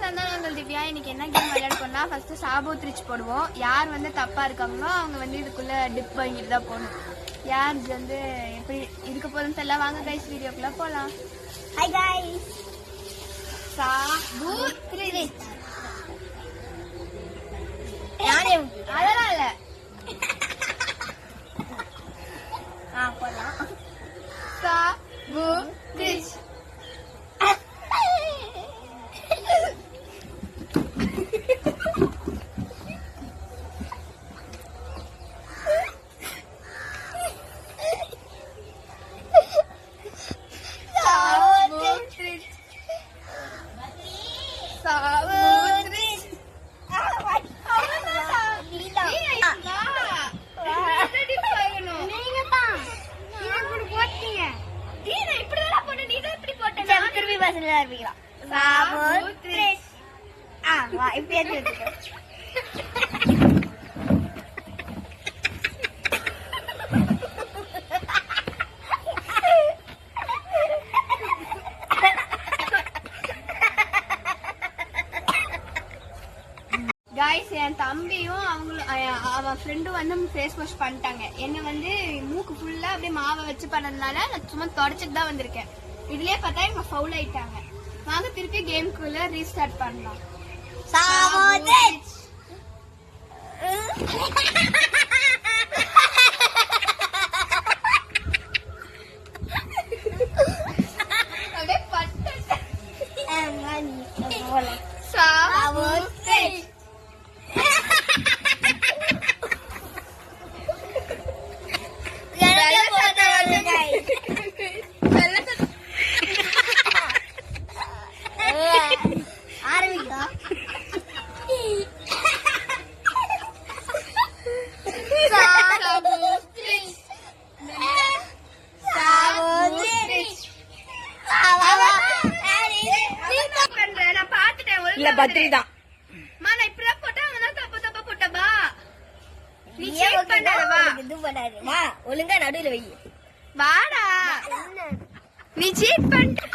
சந்தானங்கள் திவ்யா. இன்னைக்கு என்ன கேம் விளையாட போனா ஃபர்ஸ்ட் சாபூத் ரிச் போடுவோம். யார் வந்து தப்பா இருக்காங்களோ அவங்க வந்து இதுக்குள்ள டிப் வாங்கிட்டு தான் போகணும். யார் வந்து எப்படி இருக்க போதுன்னு தெரியல. வாங்க கைஸ் வீடியோக்குள்ள போலாம். Hi guys. சாபூத் ரிச். அதெல்லாம் இல்ல. போலாம். Zabud rich. கைஸ் என் தம்பியும் அவன் ஃப்ரெண்டும் வந்து ஃபேஸ் வாஷ் பண்ணிட்டாங்க. என்ன வந்து மூக்கு ஃபுல்லா அப்படியே மாவை வச்சு பண்ணதுனால நான் சும்மா தொடச்சிட்டு தான் வந்திருக்கேன். இதுலயே பார்த்தா இவங்க ஃபவுல் ஆயிட்டாங்க. வாங்க திருப்பி கேம்குள்ள ரீஸ்டார்ட் பண்ணலாம். அப்படியே பட்டு பத்ரிதான் இப்படிதான் போட்டா தப்பு தப்பா போட்டபா. நீ சீட் பண்ணாதவா. இது பண்ணாதே. ஒழுங்கா நடுவுல வை. வாடா. நீ சீட் பண்ண